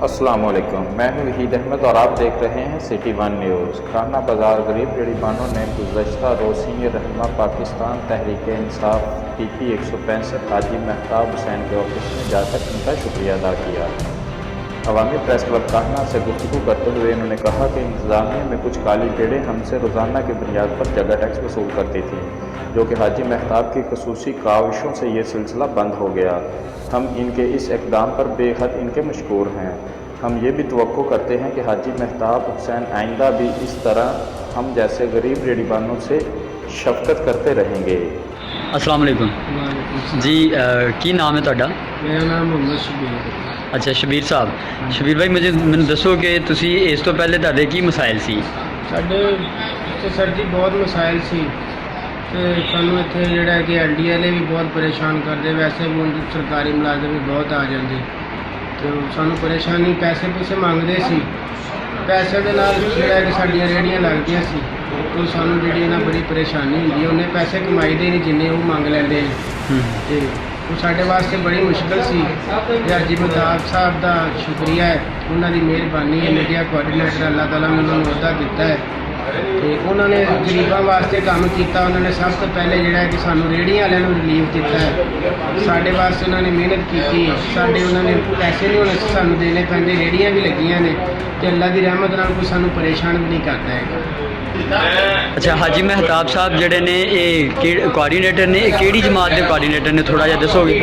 अस्सलाम वालेकुम, मैं हूं वहीद अहमद और आप देख रहे हैं सिटी वन न्यूज़। खाना बाज़ार गरीब रेहड़ीबानों ने गुज़श्ता रोज़ सीनियर रहनुमा पाकिस्तान तहरीक इंसाफ PP 165 हाजी महताब हुसैन के ऑफिस में जाकर उनका शुक्रिया अदा किया। अवामी प्रेस क्लब कान्हा से गुफ्तगू करते हुए उन्होंने कहा कि इंतज़ामिया में कुछ काली पेड़ें हमसे रोज़ाना की बुनियाद पर जगह टैक्स वसूल करती थी, जो कि हाजी महताब की खसूसी काविशों से ये सिलसिला बंद हो गया। हम इनके इस इक़दाम पर बेहद इनके मशकूर हैं। हम ये भी तवक्को करते हैं कि हाजी महताब हुसैन आइंदा भी इस तरह हम जैसे गरीब रेहड़ीबानों से शफकत करते रहेंगे। अस्सलाम वालेकुम जी, की नाम है तुहाडा? मेरा नाम मोहम्मद शबीर। अच्छा शबीर साहब, शबीर भाई मैनू दसो कि तुसी इस तो पहले तुहाडे की मसाइल सी? ਸਾਡੇ ਇੱਥੇ ਸਰ ਜੀ ਬਹੁਤ ਮਸਾਇਲ ਸੀ ਤੇ ਸਾਨੂੰ ਇੱਥੇ ਜਿਹੜਾ ਕਿ LD ਵਾਲੇ ਵੀ ਬਹੁਤ ਪਰੇਸ਼ਾਨ ਕਰਦੇ, ਵੈਸੇ ਵੀ ਹੁਣ ਸਰਕਾਰੀ ਮੁਲਾਜ਼ਮ ਵੀ ਬਹੁਤ ਆ ਜਾਂਦੇ ਤੇ ਸਾਨੂੰ ਪਰੇਸ਼ਾਨੀ ਪੈਸੇ ਪੂਸੇ ਮੰਗਦੇ ਸੀ। ਪੈਸੇ ਦੇ ਨਾਲ ਜਿਹੜਾ ਕਿ ਸਾਡੀਆਂ ਰੇਹੜੀਆਂ ਲੱਗਦੀਆਂ ਸੀ ਉਹ ਸਾਨੂੰ ਜਿਹੜੀ ਨਾ ਬੜੀ ਪਰੇਸ਼ਾਨੀ ਹੁੰਦੀ ਹੈ। ਉਹਨੇ ਪੈਸੇ ਕਮਾਈਦੇ ਨਹੀਂ ਜਿੰਨੇ ਉਹ ਮੰਗ ਲੈਂਦੇ ਨੇ ਤੇ ਉਹ ਸਾਡੇ ਵਾਸਤੇ ਬੜੀ ਮੁਸ਼ਕਲ ਸੀ। ਤੇ ਹਾਜੀ ਮਹਿਤਾਬ ਸਾਹਿਬ ਦਾ ਸ਼ੁਕਰੀਆ ਹੈ, ਉਹਨਾਂ ਦੀ ਮਿਹਰਬਾਨੀ ਹੈ। ਮੀਡੀਆ ਕੋਆਰਡੀਨੇਟਰ ਅੱਲਾਹ ਤਾਲਾ ਨੇ ਉਹਨਾਂ ਨੂੰ ਅਹੁਦਾ ਦਿੱਤਾ ਹੈ ਤੇ ਉਹਨਾਂ ਨੇ ਗਰੀਬਾਂ ਵਾਸਤੇ ਕੰਮ ਕੀਤਾ। ਉਹਨਾਂ ਨੇ ਸਭ ਤੋਂ ਪਹਿਲੇ ਜਿਹੜਾ ਕਿ ਸਾਨੂੰ ਰੇਹੜੀਆਂ ਵਾਲਿਆਂ ਨੂੰ ਰਿਲੀਫ ਦਿੱਤਾ ਹੈ। ਸਾਡੇ ਵਾਸਤੇ ਉਹਨਾਂ ਨੇ ਮਿਹਨਤ ਕੀਤੀ। ਸਾਡੇ ਉਹਨਾਂ ਨੇ ਪੈਸੇ ਨਹੀਂ ਹੁਣ ਸਾਨੂੰ ਦੇਣੇ ਪੈਂਦੇ, ਰੇਹੜੀਆਂ ਵੀ ਲੱਗੀਆਂ ਨੇ ਤੇ ਅੱਲਾਹ ਦੀ ਰਹਿਮਤ ਨਾਲ ਕੋਈ ਸਾਨੂੰ ਪਰੇਸ਼ਾਨ ਵੀ ਨਹੀਂ ਕਰਦਾ ਹੈਗਾ। अच्छा हाजी महताब साहब जड़े ने ये कोआर्डीनेटर ने केड़ी जमात के कोआर्डीनेटर ने, थोड़ा जिहा दसोगे?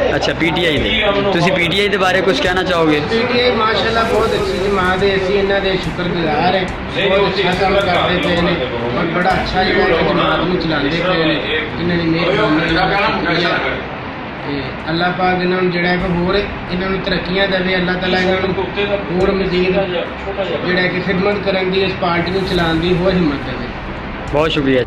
अच्छा PTI दे। तुसी PTI के बारे कुछ कहना चाहोगे? PTI माशाल्लाह बहुत अच्छी जमात है, असी इन्हां दे शुक्रगुजार है। बहुत अच्छा काम करते पे ने और बड़ा अच्छा जो जमात नूं चलाते पे ने। इन्हां दी मेहरबानी अल्लाह पाक इन्हां नूं जिहड़ा कि होर इन्हां नूं तरक्कियां देवे। अल्लाह ताला इन्हां नूं होर मजीद जिहड़ा कि खिदमत करन दी, इस पार्टी नूं चलाउण दी होर हिम्मत देवे। बहुत शुक्रिया।